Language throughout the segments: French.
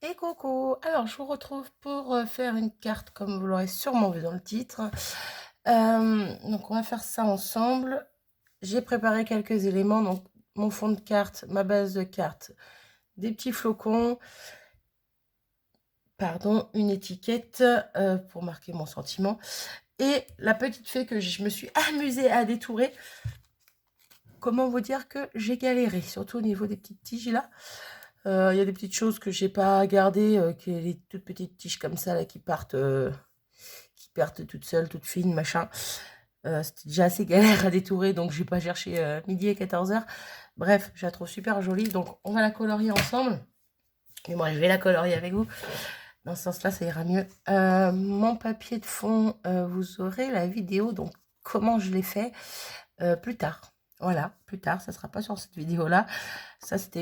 Et coucou! Alors, je vous retrouve pour faire une carte, comme vous l'aurez sûrement vu dans le titre. Donc, on va faire ça ensemble. J'ai préparé quelques éléments, donc mon fond de carte, ma base de carte, des petits flocons, pardon, une étiquette pour marquer mon sentiment, et la petite fée que je me suis amusée à détourer. Comment vous dire que j'ai galéré, surtout au niveau des petites tiges là. Il y a des petites choses que j'ai pas gardées, qui les toutes petites tiges comme ça là qui partent toutes seules, toutes fines, machin. C'était déjà assez galère à détourer, donc j'ai pas cherché midi et 14h. Bref, je la trouve super jolie, donc on va la colorier ensemble. Et moi, je vais la colorier avec vous. Dans ce sens-là, ça ira mieux. Mon papier de fond, vous aurez la vidéo, donc comment je l'ai fait plus tard. Voilà, plus tard, ça sera pas sur cette vidéo-là. Ça, c'était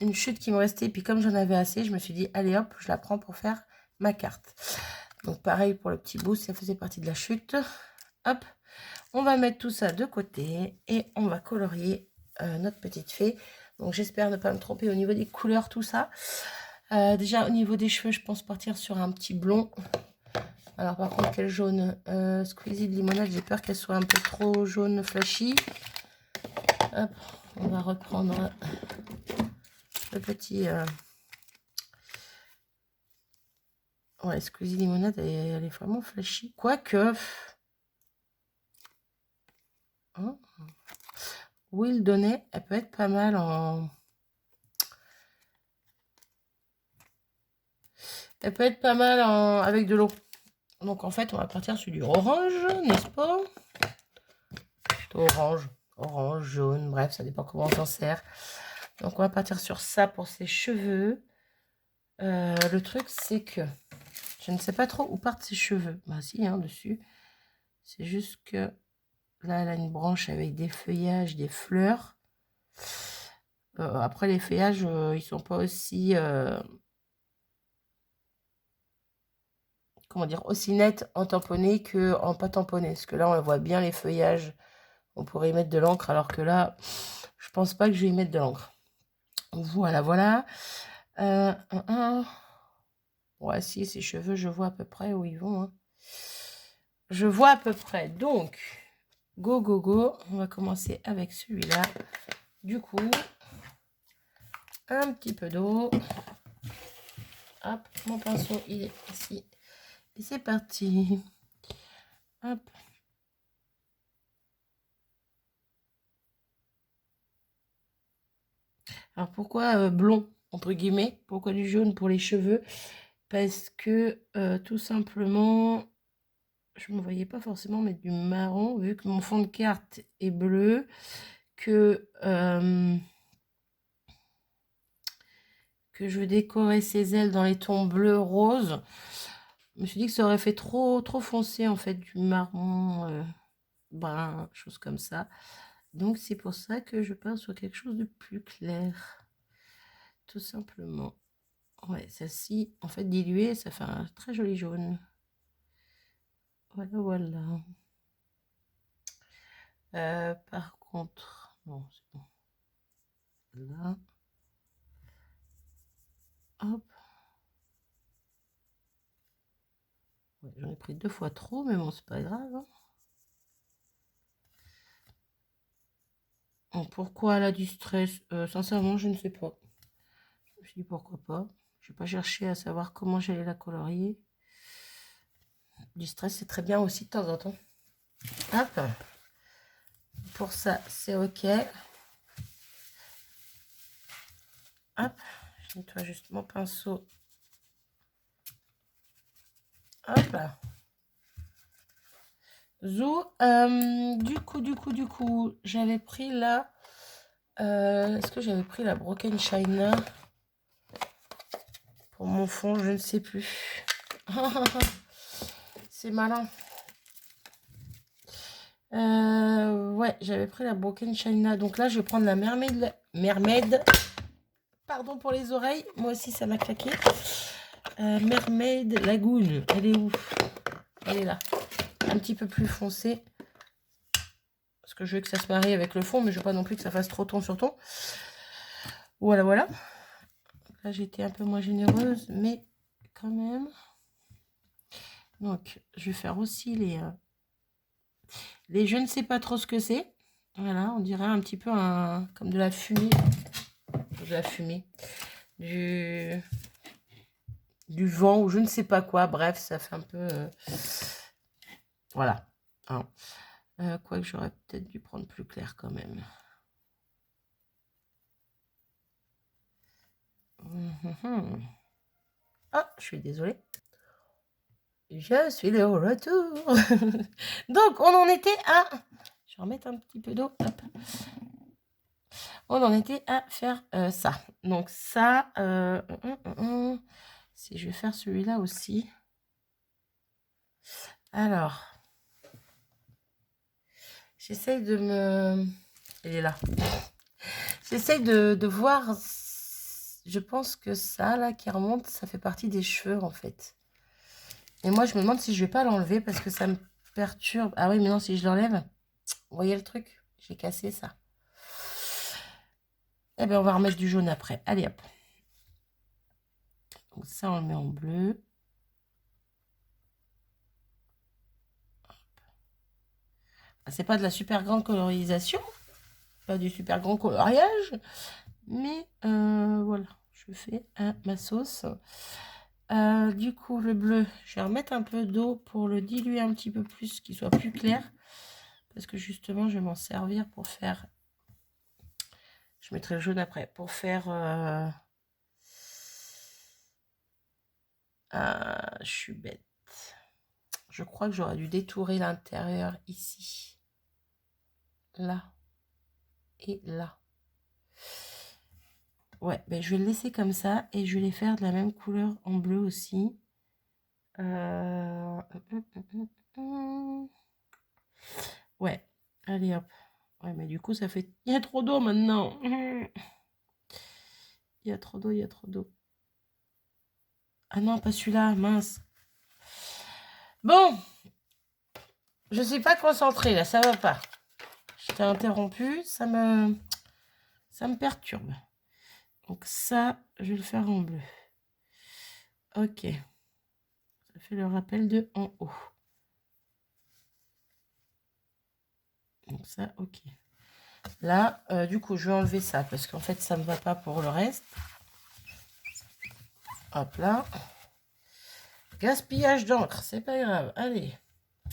une chute qui me restait. Puis comme j'en avais assez, je me suis dit, allez hop, je la prends pour faire ma carte. Donc pareil pour le petit bout, ça faisait partie de la chute. Hop, on va mettre tout ça de côté et on va colorier notre petite fée. Donc j'espère ne pas me tromper au niveau des couleurs, tout ça. Déjà au niveau des cheveux, je pense partir sur un petit blond. Alors par contre, quel jaune? Squeezie de limonade, j'ai peur qu'elle soit un peu trop jaune flashy. Hop, on va reprendre le petit... Ouais, Squeezie limonade, elle est vraiment flashy. Quoique... Hein, Will Donnet, elle peut être pas mal en... Elle peut être pas mal avec de l'eau. Donc en fait, on va partir sur du orange, n'est-ce pas? Orange, orange, jaune, bref, ça dépend comment on s'en sert. Donc on va partir sur ça pour ses cheveux. Le truc, c'est que je ne sais pas trop où partent ses cheveux. Bah si, hein, dessus. C'est juste que là, elle a une branche avec des feuillages, des fleurs. Après, les feuillages, ils sont pas aussi... comment dire, aussi net en tamponné que en pas tamponné. Parce que là, on voit bien les feuillages. On pourrait y mettre de l'encre, alors que là, je pense pas que je vais y mettre de l'encre. Voilà, voilà. Ouais, si, ses cheveux, je vois à peu près où ils vont. Hein. Je vois à peu près. Donc, go, go, go. On va commencer avec celui-là. Du coup, un petit peu d'eau. Hop, mon pinceau, il est ici. Et c'est parti. Hop. Alors pourquoi blond, entre guillemets? Pourquoi du jaune pour les cheveux? Parce que tout simplement, je ne me voyais pas forcément mettre du marron, vu que mon fond de carte est bleu, que je veux décorer ses ailes dans les tons bleu rose. Je me suis dit que ça aurait fait trop foncé, en fait, du marron, brun, chose comme ça. Donc c'est pour ça que je pars sur quelque chose de plus clair. Tout simplement. Ouais, celle-ci, en fait, diluée, ça fait un très joli jaune. Voilà, voilà. Par contre, non, c'est bon. Là. Hop. Ouais, j'en ai pris 2 fois trop, mais bon, c'est pas grave. Hein. Bon, pourquoi elle a du stress? Sincèrement, je ne sais pas. Je me suis dit pourquoi pas. Je n'ai pas cherché à savoir comment j'allais la colorier. Du stress, c'est très bien aussi de temps en temps. Hop. Pour ça, c'est ok. Hop. Je nettoie juste mon pinceau. Hop. Zou. Du coup, j'avais pris là. Est-ce que j'avais pris la Broken China pour mon fond? Je ne sais plus. C'est malin. Ouais, j'avais pris la Broken China. Donc là, je vais prendre la Mermaid. Pardon pour les oreilles. Moi aussi, ça m'a claqué. Mermaid Lagoon. Elle est où? Elle est là. Un petit peu plus foncée. Parce que je veux que ça se marie avec le fond, mais je veux pas non plus que ça fasse trop ton sur ton. Voilà, voilà. Là, j'étais un peu moins généreuse, mais quand même. Donc, je vais faire aussi les je ne sais pas trop ce que c'est. Voilà, on dirait un petit peu comme de la fumée. De la fumée. Du vent ou je ne sais pas quoi. Bref, ça fait un peu... voilà. Hein. Quoique j'aurais peut-être dû prendre plus clair quand même. Ah, je suis désolée. Je suis de retour. Donc, on en était à... Je vais remettre un petit peu d'eau. On en était à faire ça. Donc ça... si je vais faire celui-là aussi. Alors... J'essaye de me... Elle est là. J'essaye de voir... Je pense que ça, là, qui remonte, ça fait partie des cheveux, en fait. Et moi, je me demande si je vais pas l'enlever parce que ça me perturbe. Ah oui, mais non, si je l'enlève... Vous voyez le truc? J'ai cassé ça. Eh bien, on va remettre du jaune après. Allez, hop. Donc ça, on le met en bleu. C'est pas de la super grande colorisation. Pas du super grand coloriage. Mais voilà, je fais ma sauce. Du coup, le bleu, je vais remettre un peu d'eau pour le diluer un petit peu plus, qu'il soit plus clair. Parce que justement, je vais m'en servir pour faire... Je mettrai le jaune après. Pour faire... je suis bête. Je crois que j'aurais dû détourer l'intérieur ici. Là. Et là. Ouais, ben je vais le laisser comme ça. Et je vais les faire de la même couleur en bleu aussi. Ouais, allez hop. Ouais, mais du coup, ça fait... Il y a trop d'eau maintenant. Il y a trop d'eau, il y a trop d'eau. Ah non, pas celui-là, mince. Bon, je ne suis pas concentrée, là, ça va pas. Je t'ai interrompu, ça me perturbe. Donc ça, je vais le faire en bleu. Ok. Ça fait le rappel de en haut. Donc ça, ok. Là, du coup, je vais enlever ça parce qu'en fait, ça ne me va pas pour le reste. Hop là. Gaspillage d'encre, c'est pas grave. Allez. De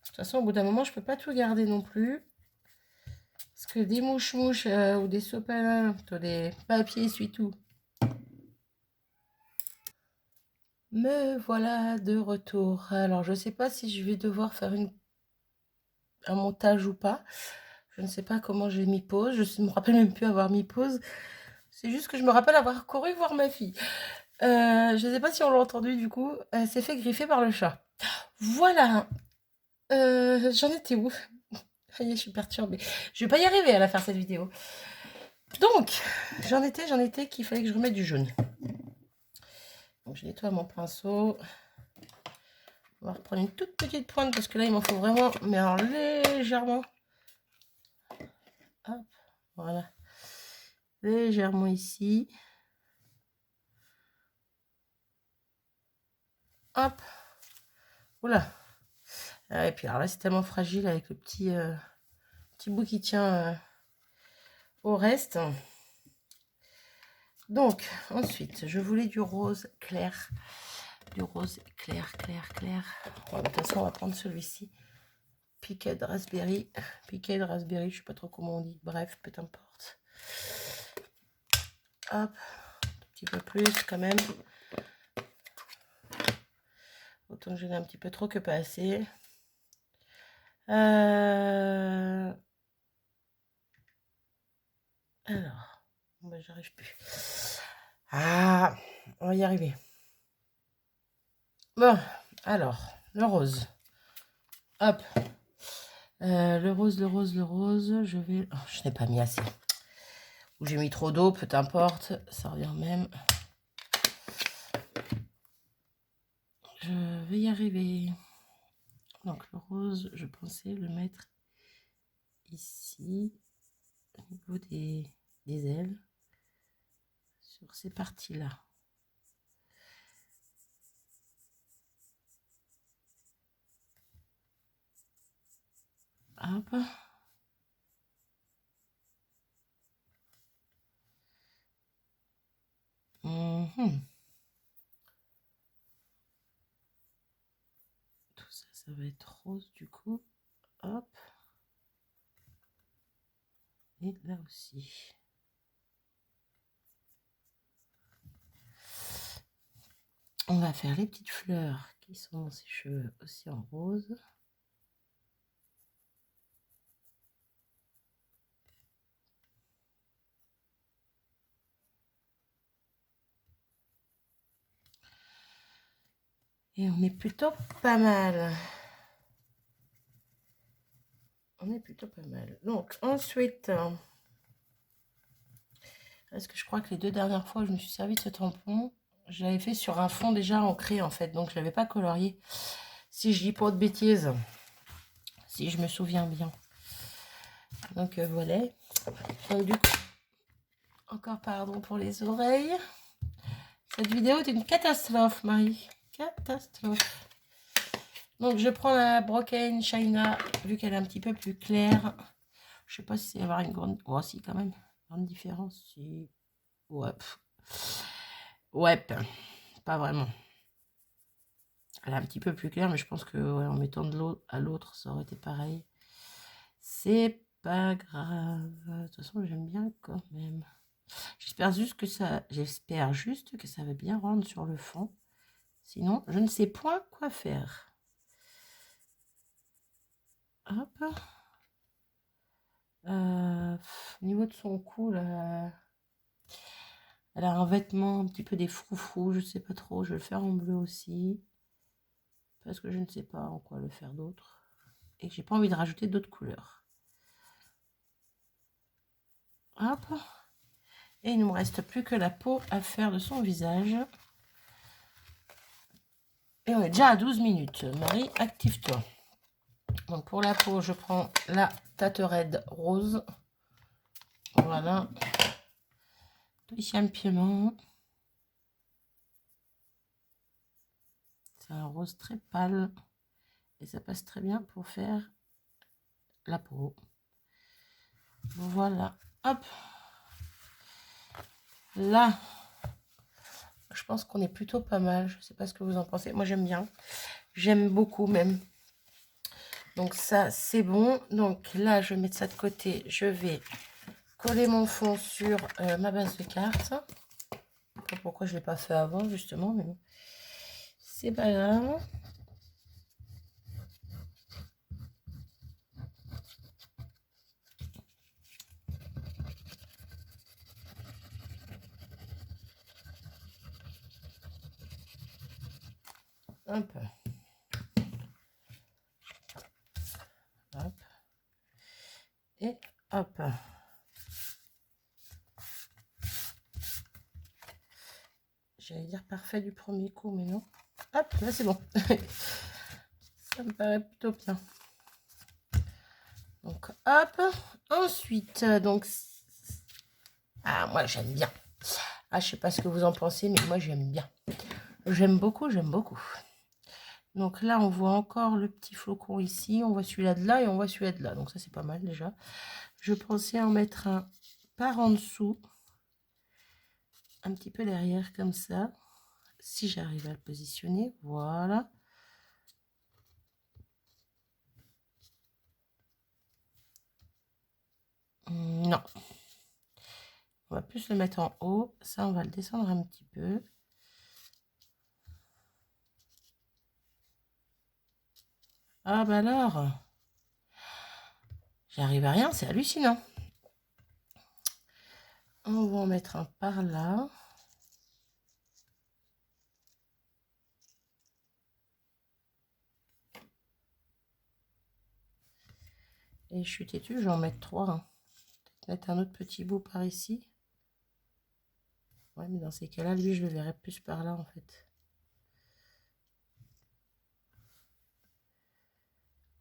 toute façon, au bout d'un moment, je peux pas tout garder non plus. Parce que des mouches-mouches ou des sopalins, des papiers essuie-tout. Me voilà de retour. Alors, je sais pas si je vais devoir faire un montage ou pas. Je ne sais pas comment j'ai mis pause. Je ne me rappelle même plus avoir mis pause. C'est juste que je me rappelle avoir couru voir ma fille. Je ne sais pas si on l'a entendu du coup. Elle s'est fait griffer par le chat. Voilà. J'en étais où? Ça y est, je suis perturbée. Je vais pas y arriver à la faire cette vidéo. Donc, j'en étais qu'il fallait que je remette du jaune. Donc, je nettoie mon pinceau. On va reprendre une toute petite pointe parce que là, il m'en faut vraiment, mais alors légèrement. Hop, voilà. Légèrement ici. Hop. Oula. Et puis alors là, c'est tellement fragile avec le petit bout qui tient au reste. Donc, ensuite, je voulais du rose clair. Du rose clair, clair, clair. Bon, de toute façon, on va prendre celui-ci. Piquet raspberry. Piquet raspberry, je sais pas trop comment on dit. Bref, peu importe. Hop. Un petit peu plus quand même. Autant que j'en ai un petit peu trop que pas assez. Alors, bah, j'arrive plus. Ah, on va y arriver. Bon, alors, le rose. Hop. Le rose, le rose, le rose. Je vais... Oh, je n'ai pas mis assez. Ou j'ai mis trop d'eau, peu importe. Ça revient même. Je vais y arriver. Donc, le rose, je pensais le mettre ici, au niveau des ailes. sur ces parties-là. Hop. Tout ça, ça va être rose du coup. Hop. Et là aussi. On va faire les petites fleurs qui sont dans ses cheveux aussi en rose. Et on est plutôt pas mal. On est plutôt pas mal. Donc ensuite, parce que je crois que les 2 dernières fois où je me suis servi de ce tampon, je l'avais fait sur un fond déjà ancré en fait. Donc je ne l'avais pas colorié. Si je dis pas de bêtises. Si je me souviens bien. Donc voilà. Donc du coup, encore pardon pour les oreilles. Cette vidéo est une catastrophe, Marie. Catastrophe. Donc je prends la Broken China, vu qu'elle est un petit peu plus claire. Je sais pas si c'est avoir une grande... Oh si, quand même. Une grande différence. Si... Ouais. Ouais, pas vraiment. Elle est un petit peu plus claire, mais je pense que ouais, en mettant de l'eau à l'autre, ça aurait été pareil. C'est pas grave. De toute façon, j'aime bien quand même. J'espère juste que ça va bien rendre sur le fond. Sinon, je ne sais point quoi faire. Hop. Au niveau de son cou, là, elle a un vêtement un petit peu des froufrous. Je ne sais pas trop. Je vais le faire en bleu aussi. Parce que je ne sais pas en quoi le faire d'autre. Et que j'ai pas envie de rajouter d'autres couleurs. Hop. Et il ne me reste plus que la peau à faire de son visage. Et on est déjà à 12 minutes. Marie, active-toi. Donc pour la peau, je prends la Tate Red rose. Voilà. Deuxième piment. C'est un rose très pâle. Et ça passe très bien pour faire la peau. Voilà. Hop. Là, je pense qu'on est plutôt pas mal. Je ne sais pas ce que vous en pensez. Moi, j'aime bien. J'aime beaucoup même. Donc ça, c'est bon. Donc là, je vais mettre ça de côté. Je vais coller mon fond sur ma base de cartes. Je ne sais pas pourquoi je ne l'ai pas fait avant, justement. Mais bon. C'est pas grave. Un peu. Hop. Et hop. J'allais dire parfait du premier coup, mais non. Hop, là c'est bon. Ça me paraît plutôt bien. Donc hop. Ensuite, donc... Ah, moi j'aime bien. Ah, je sais pas ce que vous en pensez, mais moi j'aime bien. J'aime beaucoup, j'aime beaucoup. Donc là, on voit encore le petit flocon ici. On voit celui-là de là et on voit celui-là de là. Donc ça, c'est pas mal déjà. Je pensais en mettre un par en dessous. Un petit peu derrière comme ça. Si j'arrive à le positionner. Voilà. Non. On va plus le mettre en haut. Ça, on va le descendre un petit peu. Ah bah alors, j'arrive à rien, c'est hallucinant. On va en mettre un par là. Et je suis têtue, je vais en mettre 3. Hein. Mettre un autre petit bout par ici. Ouais, mais dans ces cas-là, lui, je le verrai plus par là, en fait.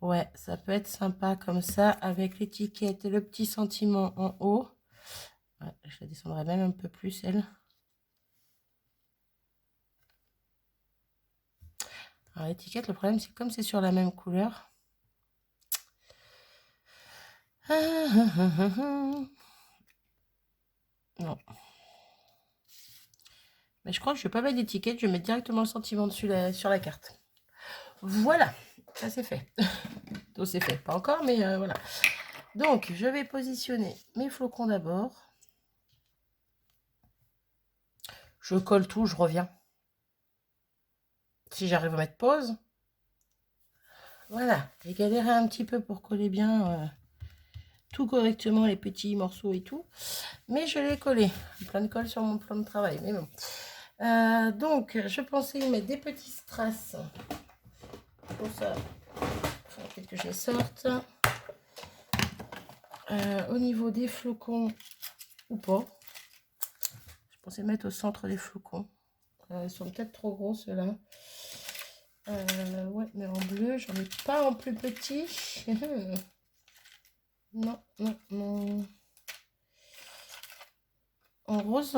Ouais, ça peut être sympa comme ça, avec l'étiquette et le petit sentiment en haut. Ouais, je la descendrai même un peu plus, elle. Alors, l'étiquette, le problème, c'est comme c'est sur la même couleur. Non. Mais je crois que je ne vais pas mettre d'étiquette, je vais mettre directement le sentiment dessus sur la carte. Voilà, ça c'est fait. Donc c'est fait, pas encore, mais voilà. Donc, je vais positionner mes flocons d'abord. Je colle tout, je reviens. Si j'arrive à mettre pause. Voilà, j'ai galéré un petit peu pour coller bien tout correctement, les petits morceaux et tout. Mais je l'ai collé. Plein de colle sur mon plan de travail, mais bon. Donc, je pensais y mettre des petits strass. Pour ça, il faut peut-être que je les sorte. Au niveau des flocons, ou pas. Je pensais mettre au centre des flocons. Ils sont peut-être trop gros, ceux-là. Ouais, mais en bleu, j'en ai pas en plus petit. Non, non, non. En rose.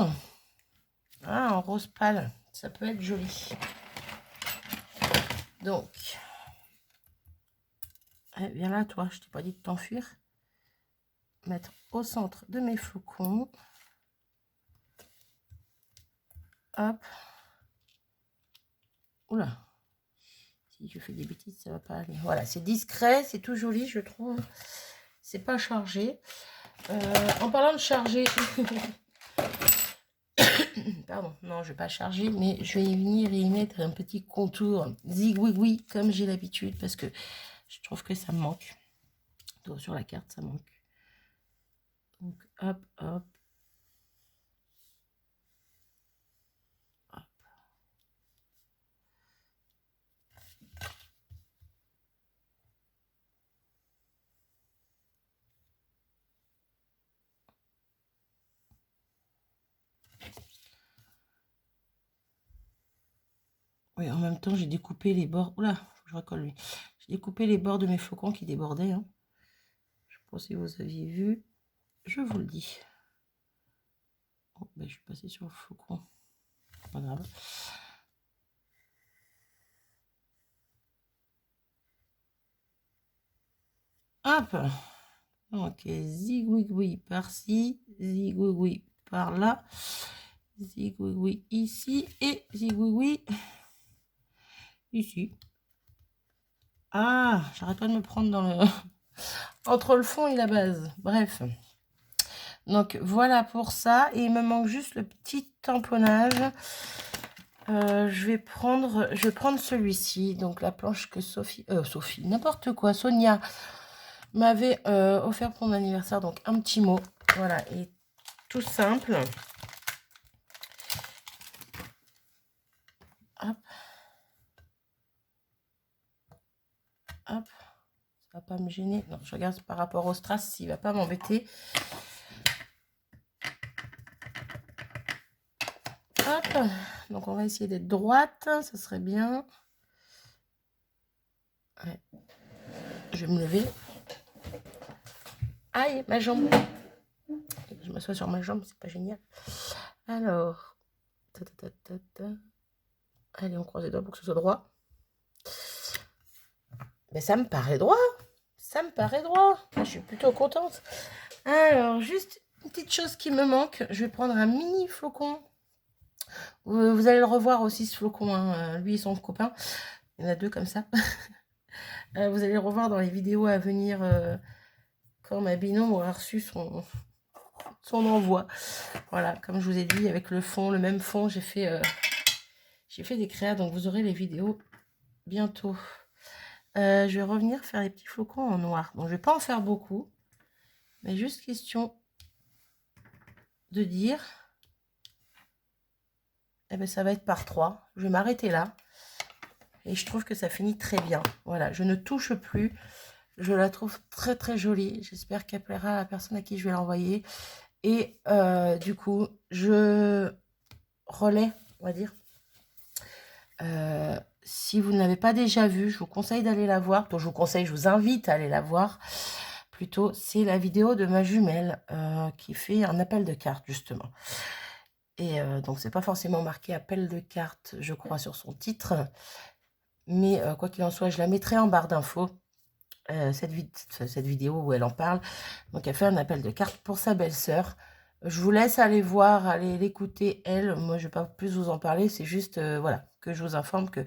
Ah, en rose pâle. Ça peut être joli. Donc, viens là, toi. Je t'ai pas dit de t'enfuir. Mettre au centre de mes flocons. Hop. Oula. Si je fais des bêtises, ça va pas aller. Voilà, c'est discret, c'est tout joli, je trouve. C'est pas chargé. En parlant de charger... Pardon, non, je vais pas charger, mais je vais y venir et y mettre un petit contour zigouigoui, comme j'ai l'habitude, parce que je trouve que ça me manque. Donc, sur la carte, ça manque. Donc, hop, hop. Oui, en même temps, j'ai découpé les bords. Oula, faut que je recolle lui. J'ai découpé les bords de mes flocons qui débordaient. Hein. Je ne sais pas si vous aviez vu. Je vous le dis. Oh, ben, je suis passée sur le flocon. Pas grave. Hop. Ok, zigouigoui par-ci, zigouigoui par-là, zigouigoui ici et zigouigoui ici. Ah, j'arrête pas de me prendre dans le... entre le fond et la base. Bref. Donc, voilà pour ça. Et il me manque juste le petit tamponnage. Je vais prendre celui-ci. Donc, la planche que Sophie, n'importe quoi, Sonia m'avait offert pour mon anniversaire. Donc, un petit mot. Voilà, et tout simple. Hop. Hop. Ça va pas me gêner. Non, je regarde par rapport au strass s'il va pas m'embêter. Hop. Donc, on va essayer d'être droite. Ça serait bien. Ouais. Je vais me lever. Aïe, ma jambe. Je m'assois sur ma jambe, c'est pas génial. Alors. Allez, on croise les doigts pour que ce soit droit. Mais ça me paraît droit. Ça me paraît droit. Je suis plutôt contente. Alors, juste une petite chose qui me manque. Je vais prendre un mini flocon. Vous allez le revoir aussi, ce flocon. Hein. Lui et son copain. Il y en a deux comme ça. Vous allez le revoir dans les vidéos à venir quand ma binôme aura reçu son envoi. Voilà, comme je vous ai dit, avec le fond, le même fond, j'ai fait des créas. Donc, vous aurez les vidéos bientôt. Je vais revenir faire les petits flocons en noir. Bon, je vais pas en faire beaucoup. Mais juste question de dire... Eh bien, ça va être par 3. Je vais m'arrêter là. Et je trouve que ça finit très bien. Voilà, je ne touche plus. Je la trouve très très jolie. J'espère qu'elle plaira à la personne à qui je vais l'envoyer. Et du coup, je relais, on va dire. Si vous ne l'avez pas déjà vue, je vous conseille d'aller la voir. Donc, je vous invite à aller la voir. Plutôt, c'est la vidéo de ma jumelle qui fait un appel de cartes, justement. Et donc, c'est pas forcément marqué appel de cartes, je crois, sur son titre. Mais quoi qu'il en soit, je la mettrai en barre d'infos, cette vidéo où elle en parle. Donc, elle fait un appel de cartes pour sa belle-sœur. Je vous laisse aller voir, aller l'écouter, elle. Moi, je ne vais pas plus vous en parler. C'est juste, voilà, que je vous informe que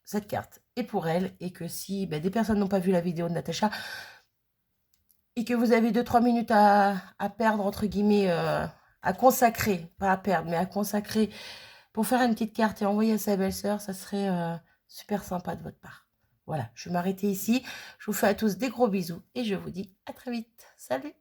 cette carte est pour elle et que si des personnes n'ont pas vu la vidéo de Natacha et que vous avez 2-3 minutes à perdre, entre guillemets, à consacrer, pas à perdre, mais à consacrer pour faire une petite carte et envoyer à sa belle-sœur, ça serait super sympa de votre part. Voilà, je vais m'arrêter ici. Je vous fais à tous des gros bisous et je vous dis à très vite. Salut!